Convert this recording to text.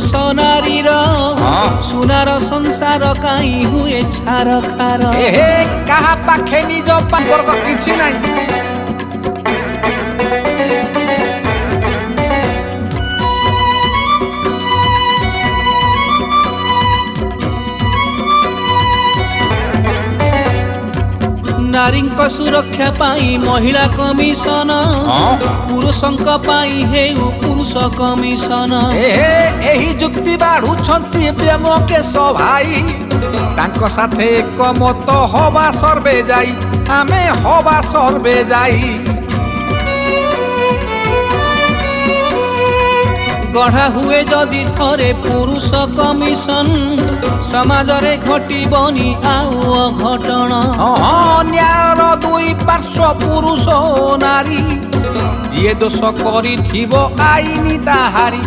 पुरुष नारीर सुनार संसार काई हुए छार खार एहे कहा पाखे निज पार्क किछि नाही नारीଙ୍କ सुरक्षा पाई महिला कमिशन पुरुषଙ୍କ पाई हेउ पुरुष कमिशन एही जुक्ति बाढ़ुछंती ब्योमकेश भाई तांको साथे एकमत हवा सर्वे जाई आमे हवा सर्वे जाई गढ़ा हुए जदि थरे पुरुष कमिशन समाज रे घटिबनी आउ अघटन न्यायर दुई पार्श्व पुरुष नारी जिए दोष करिथिबो आईनी ताहारी